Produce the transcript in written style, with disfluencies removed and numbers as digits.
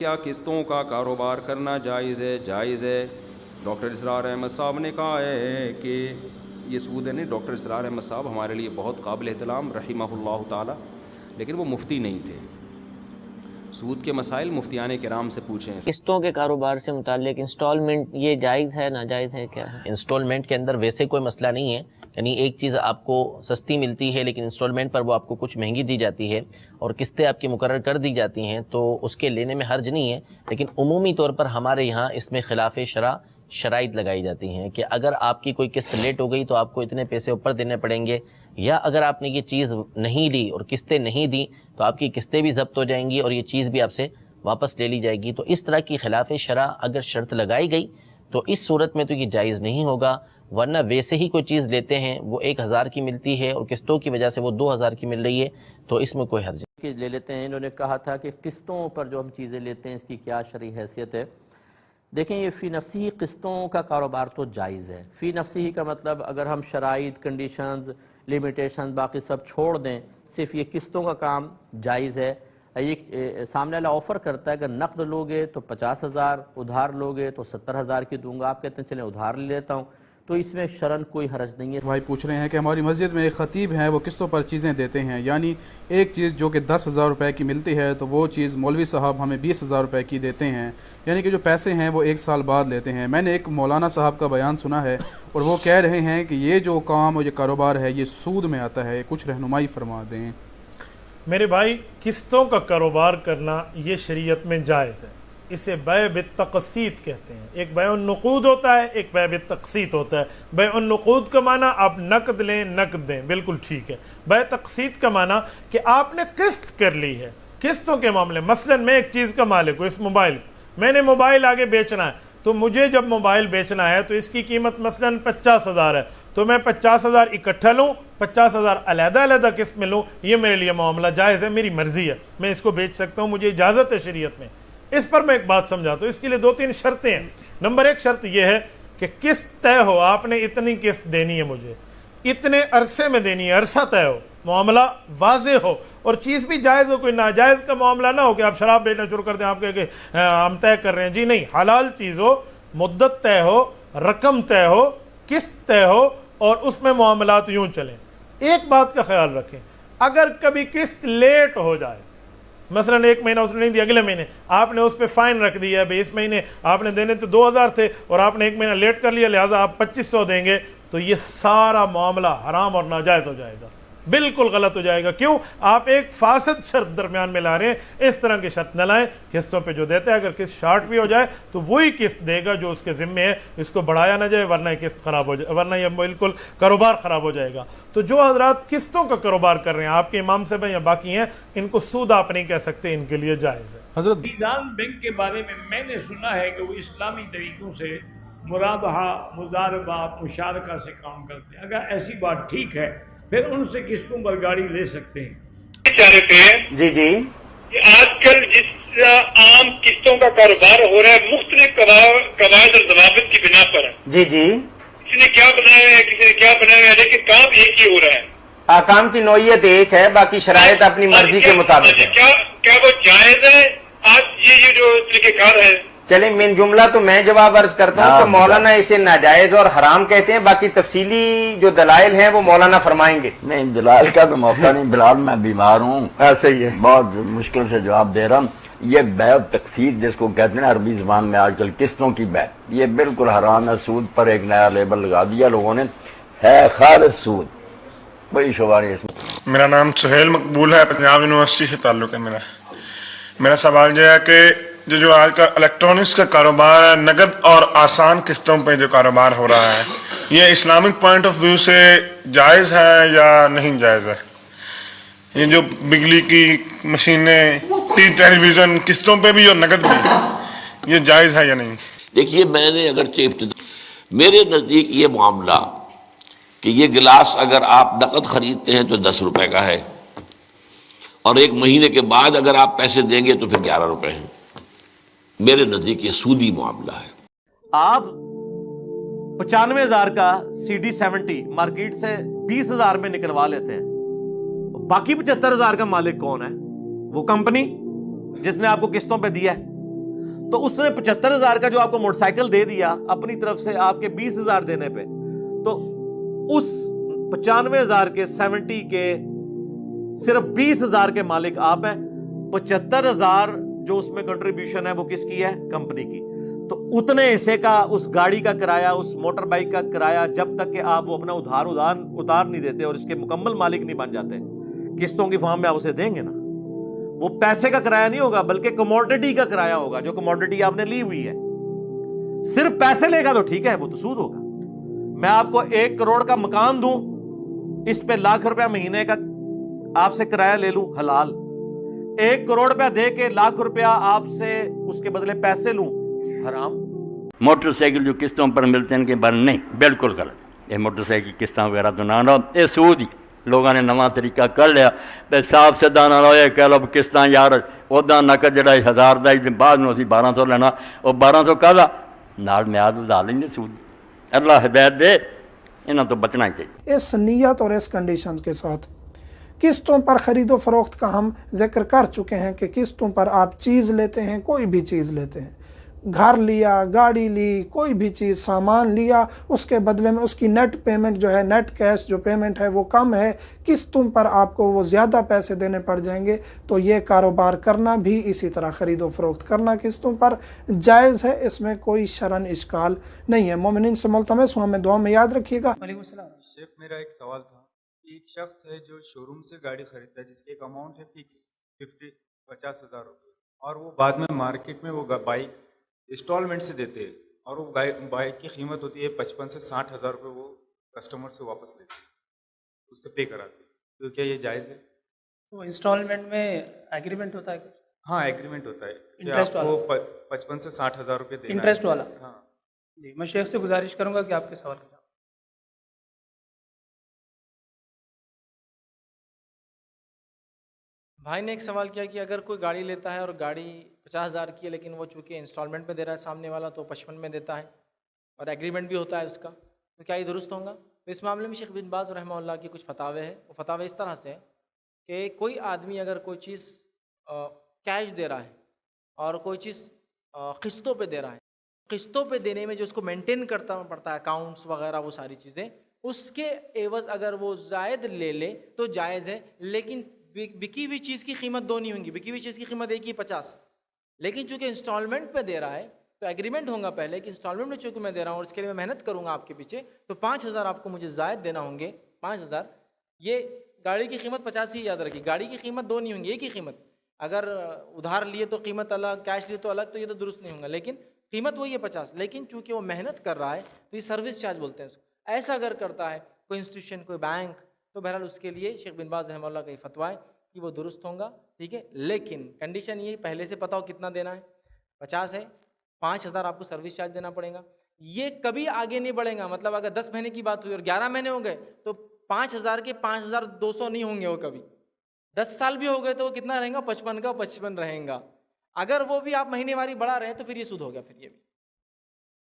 کیا قسطوں کا کاروبار کرنا جائز ہے؟ جائز ہے۔ ڈاکٹر اسرار احمد صاحب نے کہا ہے کہ یہ سود ہے نہیں۔ ڈاکٹر اسرار احمد صاحب ہمارے لیے بہت قابل احترام رحمہ اللہ تعالی، لیکن وہ مفتی نہیں تھے۔ سود کے مسائل مفتیان کرام سے پوچھیں۔ قسطوں کے کاروبار سے متعلق انسٹالمنٹ یہ جائز ہے ناجائز ہے کیا ہے؟ انسٹالمنٹ کے اندر ویسے کوئی مسئلہ نہیں ہے، یعنی ایک چیز آپ کو سستی ملتی ہے لیکن انسٹالمنٹ پر وہ آپ کو کچھ مہنگی دی جاتی ہے اور قسطیں آپ کی مقرر کر دی جاتی ہیں تو اس کے لینے میں حرج نہیں ہے، لیکن عمومی طور پر ہمارے یہاں اس میں خلاف شرع شرائط لگائی جاتی ہیں کہ اگر آپ کی کوئی قسط لیٹ ہو گئی تو آپ کو اتنے پیسے اوپر دینے پڑیں گے، یا اگر آپ نے یہ چیز نہیں لی اور قسطیں نہیں دی تو آپ کی قسطیں بھی ضبط ہو جائیں گی اور یہ چیز بھی آپ سے واپس لے لی جائے گی۔ تو اس طرح کی خلاف شرع اگر شرط لگائی گئی تو اس صورت میں تو یہ جائز نہیں ہوگا، ورنہ ویسے ہی کوئی چیز لیتے ہیں وہ 1000 کی ملتی ہے اور قسطوں کی وجہ سے وہ 2000 کی مل رہی ہے تو اس میں کوئی حرج نہیں۔ لے لیتے ہیں، انہوں نے کہا تھا کہ قسطوں پر جو ہم چیزیں لیتے ہیں اس کی کیا شرعی حیثیت ہے۔ دیکھیں یہ فی نفسی ہی قسطوں کا کاروبار تو جائز ہے۔ فی نفسی ہی کا مطلب اگر ہم شرائط، کنڈیشنز، لیمیٹیشن باقی سب چھوڑ دیں، صرف یہ قسطوں کا کام جائز ہے۔ یہ سامنے والا آفر کرتا ہے اگر نقد لوگے تو 50,000، ادھار لوگے تو 70,000 کی دوں گا، آپ کہتے ہیں چلیں ادھار لے لیتا ہوں، تو اس میں شرعاً کوئی حرج نہیں ہے۔ بھائی پوچھ رہے ہیں کہ ہماری مسجد میں ایک خطیب ہیں وہ قسطوں پر چیزیں دیتے ہیں، یعنی ایک چیز جو کہ 10,000 روپے کی ملتی ہے تو وہ چیز مولوی صاحب ہمیں 20,000 روپے کی دیتے ہیں، یعنی کہ جو پیسے ہیں وہ 1 سال بعد لیتے ہیں۔ میں نے ایک مولانا صاحب کا بیان سنا ہے اور وہ کہہ رہے ہیں کہ یہ جو کام اور یہ کاروبار ہے یہ سود میں آتا ہے، کچھ رہنمائی فرما دیں۔ میرے بھائی قسطوں کا کاروبار کرنا یہ شریعت میں جائز ہے، اسے بیع بالتقسیط کہتے ہیں۔ ایک بیع النقود ہوتا ہے، ایک بیع بالتقسیط ہوتا ہے۔ بیع النقود کا معنی آپ نقد لیں، نقد دیں، بالکل ٹھیک ہے۔ بیع تقسیط کا معنی کہ آپ نے قسط کر لی ہے۔ قسطوں کے معاملے مثلا میں ایک چیز کا مالک ہوں، اس موبائل، میں نے موبائل آگے بیچنا ہے تو مجھے جب موبائل بیچنا ہے تو اس کی قیمت مثلا 50,000 ہے تو میں 50,000 اکٹھا لوں، 50,000 علیحدہ علیحدہ قسط میں لوں، یہ میرے لیے معاملہ جائز ہے، میری مرضی ہے، میں اس کو بیچ سکتا ہوں، مجھے اجازت ہے شریعت میں۔ اس پر میں ایک بات سمجھاتا ہوں، اس کے لیے 2-3 شرطیں ہیں۔ نمبر 1 شرط یہ ہے کہ قسط طے ہو، آپ نے اتنی قسط دینی ہے، مجھے اتنے عرصے میں دینی ہے، عرصہ طے ہو، معاملہ واضح ہو اور چیز بھی جائز ہو، کوئی ناجائز کا معاملہ نہ ہو کہ آپ شراب بیچنا شروع کر دیں، آپ کہہ کہ ہم طے کر رہے ہیں، جی نہیں، حلال چیز ہو، مدت طے ہو، رقم طے ہو، قسط طے ہو اور اس میں معاملات یوں چلیں۔ ایک بات کا خیال رکھیں، اگر کبھی قسط لیٹ ہو جائے، مثلا 1 مہینہ اس نے نہیں دیا، اگلے مہینے آپ نے اس پہ فائن رکھ دیا ہے، اس مہینے آپ نے دینے تو 2,000 تھے اور آپ نے 1 مہینہ لیٹ کر لیا لہٰذا آپ 2,500 دیں گے، تو یہ سارا معاملہ حرام اور ناجائز ہو جائے گا، بالکل غلط ہو جائے گا۔ کیوں؟ آپ ایک فاسد شرط درمیان میں لا رہے ہیں، اس طرح کی شرط نہ لائیں۔ قسطوں پہ جو دیتا ہے اگر قسط شارٹ بھی ہو جائے تو وہی قسط دے گا جو اس کے ذمے ہے، اس کو بڑھایا نہ جائے ورنہ یہ قسط خراب ہو جائے، ورنہ یہ بالکل کاروبار خراب ہو جائے گا۔ تو جو حضرات قسطوں کا کاروبار کر رہے ہیں، آپ کے امام صاحب ہیں یا باقی ہیں، ان کو سود آپ نہیں کہہ سکتے، ان کے لیے جائز ہے۔ حضرت میزان بینک کے بارے میں نے سنا ہے کہ وہ اسلامی طریقوں سے مرابحہ، مضاربہ، مشارکہ سے کام کرتے ہیں۔ اگر ایسی بات ٹھیک ہے پھر ان سے قسطوں پر گاڑی لے سکتے ہیں۔ چاہتے ہیں جی جی کہ آج کل جس عام قسطوں کا کاروبار ہو رہا ہے مختلف قواعد اور ضوابط کی بنا پر ہے۔ جی جی کسی نے کیا بنایا ہے، کسی نے کیا بنایا ہے، لیکن کام ایک ہی ہو رہا ہے، آکام کی نوعیت ایک ہے، باقی شرائط اپنی مرضی کے مطابق ہے۔ کیا وہ جائز ہے آج یہ جو طریقہ کار ہے؟ چلیں من جملہ تو میں جواب عرض کرتا ہوں کہ مولانا اسے ناجائز اور حرام کہتے ہیں، باقی تفصیلی جو دلائل ہیں وہ مولانا فرمائیں گے۔ نہیں دلائل کا تو موقع نہیں، بلال میں بیمار ہوں، ایسے ہی ہے، بہت مشکل سے جواب دے رہا ہوں۔ یہ بیع تقسیط جس کو کہتے ہیں عربی زبان میں آج کل قسطوں کی بیع، یہ بالکل حرام ہے۔ سود پر ایک نیا لیبل لگا دیا لوگوں نے، ہے خالص سود، بڑی شبہ نہیں اس میں۔ میرا نام سہیل مقبول ہے، پنجاب یونیورسٹی سے تعلق ہے میرا سوال یہ ہے کہ جو آج کا الیکٹرانکس کا کاروبار ہے، نقد اور آسان قسطوں پہ جو کاروبار ہو رہا ہے، یہ اسلامک پوائنٹ آف ویو سے جائز ہے یا نہیں جائز ہے؟ یہ جو بجلی کی مشینیں، ٹیلی ویژن قسطوں پہ بھی اور نقد بھی، یہ جائز ہے یا نہیں؟ دیکھیے میں نے اگرچہ میرے نزدیک یہ معاملہ کہ یہ گلاس اگر آپ نقد خریدتے ہیں تو 10 روپے کا ہے اور 1 مہینے کے بعد اگر آپ پیسے دیں گے تو پھر 11 روپے ہیں، میرے نزدیک یہ سودی معاملہ ہے۔ آپ 95,000 کا CD70 مارکیٹ سے 20,000 میں نکلوا لیتے ہیں، باقی 75,000 کا مالک کون ہے؟ وہ کمپنی جس نے آپ کو قسطوں پہ دیا ہے۔ تو اس نے 75,000 کا جو آپ کو موٹر سائیکل دے دیا اپنی طرف سے آپ کے 20,000 دینے پہ، تو اس 95,000 کے 70 کے صرف 20,000 کے مالک آپ ہیں، 75,000 جو اس میں کنٹریبیوشن ہے وہ کس کی ہے؟ کمپنی کی۔ تو اتنے حصے کا اس گاڑی کا کرایہ، اس موٹر بائک کا کرایہ، جب تک کہ آپ وہ اپنا ادھار نہیں دیتے اور اس کے مکمل مالک نہیں بن جاتے، قسطوں کی فارم میں آپ اسے دیں گے نا، وہ پیسے کا کرایہ نہیں ہوگا بلکہ کموڈٹی کا کرایہ ہوگا، جو کموڈٹی آپ نے لی ہوئی ہے۔ صرف پیسے لے گا تو ٹھیک ہے، وہ تو سود ہوگا۔ میں آپ کو 1 کروڑ کا مکان دوں، اس پہ ₹1,00,000 مہینے کا آپ سے کرایہ لے لوں، حلال۔ 1 کروڑ روپیہ دے کے ₹1,00,000 آپ سے اس کے بدلے پیسے لوں، حرام۔ موٹر سائیکل جو قسطوں پر ملتے ہیں ان کے بارے نہیں، بالکل غلط۔ یہ موٹر سائیکل قسطیں وغیرہ تو نہ لو، یہ سود ہی لوگوں نے نواں طریقہ کر لیا، صاف سدا نہ لو، یہ کہہ لو قسطیں یار ادا نقد جڑا 1,000 دا بعد میں اسی 1,200 لینا، اور 1,200 کا نال میاد لا لیں گے، سود۔ اللہ ہدایت دے، انہوں تو بچنا ہی چاہیے۔ اس نیت اور اس کنڈیشن کے ساتھ قسطوں پر خرید و فروخت کا ہم ذکر کر چکے ہیں کہ قسطوں پر آپ چیز لیتے ہیں، کوئی بھی چیز لیتے ہیں، گھر لیا، گاڑی لی، کوئی بھی چیز سامان لیا، اس کے بدلے میں اس کی نیٹ پیمنٹ جو ہے، نیٹ کیش جو پیمنٹ ہے وہ کم ہے، قسطوں پر آپ کو وہ زیادہ پیسے دینے پڑ جائیں گے، تو یہ کاروبار کرنا بھی اسی طرح خرید و فروخت کرنا قسطوں پر جائز ہے، اس میں کوئی شرعن اشکال نہیں ہے۔ مومنین سے ملتمس ہوں، ہمیں دعا میں یاد رکھیے گا۔ وعلیکم السلام۔ شیخ میرا ایک سوال تھا، ایک شخص ہے جو شو روم سے گاڑی خریدتا ہے جس کی ایک اماؤنٹ ہے فکس 50,000 روپے، اور وہ بعد میں مارکیٹ میں وہ بائک انسٹالمنٹ سے دیتے ہیں، اور وہ بائک کی قیمت ہوتی ہے 55 سے 60,000 روپے، وہ کسٹمر سے واپس لیتے ہیں، اس سے پے کراتے ہیں، تو کیا یہ جائز ہے؟ تو انسٹالمنٹ میں ایگریمنٹ ہوتا ہے؟ ہاں ایگریمنٹ ہوتا ہے، انٹرسٹ والا؟ 55 سے 60,000 روپے دینا، انٹرسٹ والا؟ ہاں جی، میں شیخ سے گزارش کروں گا کہ آپ کے سوال کا بھائی نے ایک سوال کیا کہ اگر کوئی گاڑی لیتا ہے اور گاڑی 50,000 کی ہے، لیکن وہ چونکہ انسٹالمنٹ میں دے رہا ہے سامنے والا، تو 55 میں دیتا ہے اور ایگریمنٹ بھی ہوتا ہے اس کا، تو کیا یہ درست ہوگا؟ تو اس معاملے میں شیخ بن باز رحمہ اللہ کی کچھ فتاوے ہیں، وہ فتاوے اس طرح سے کہ کوئی آدمی اگر کوئی چیز کیش دے رہا ہے اور کوئی چیز قسطوں پہ دے رہا ہے، قسطوں پہ دینے میں جو اس کو مینٹین کرتا پڑتا ہے، اکاؤنٹس وغیرہ وہ ساری چیزیں، اس کے عوض اگر وہ زائد لے لے تو جائز ہے، لیکن بکی ہوئی چیز کی قیمت 2 نہیں ہوں گی، بکی ہوئی چیز کی قیمت ایک ہی 50، لیکن چونکہ انسٹالمنٹ پہ دے رہا ہے تو ایگریمنٹ ہوگا پہلے کہ انسٹالمنٹ میں چونکہ میں دے رہا ہوں اور اس کے لیے میں محنت کروں گا آپ کے پیچھے، تو 5,000 آپ کو مجھے زائد دینا ہوں گے، 5,000۔ یہ گاڑی کی قیمت 50 ہی یاد رکھیے، گاڑی کی قیمت 2 نہیں ہوں گی، ایک ہی قیمت، اگر ادھار لیے تو قیمت الگ، کیش لیے تو الگ، تو یہ تو درست نہیں ہوگا، لیکن قیمت وہی ہے 50، لیکن چونکہ وہ محنت کر رہا ہے تو یہ سروس چارج بولتے ہیں اس کو۔ ایسا اگر کرتا ہے کوئی انسٹیٹیوشن، کوئی بینک، تو بہرحال اس کے لیے شیخ بن باز رحمہ اللہ کا یہ فتویٰ ہے کہ وہ درست ہوگا، ٹھیک ہے، لیکن کنڈیشن یہ پہلے سے پتا ہو کتنا دینا ہے، 50 ہے، 5,000 آپ کو سروس چارج دینا پڑے گا، یہ کبھی آگے نہیں بڑھے گا، مطلب اگر 10 مہینے کی بات ہوئی اور 11 مہینے ہو گئے تو 5,000 کے 5,200 نہیں ہوں گے وہ کبھی، 10 سال بھی ہو گئے تو وہ کتنا رہیں گا، 55 کا 55 رہیں گا، اگر وہ بھی آپ مہینے واری بڑھا رہے ہیں تو پھر یہ سود ہو گیا، پھر یہ بھی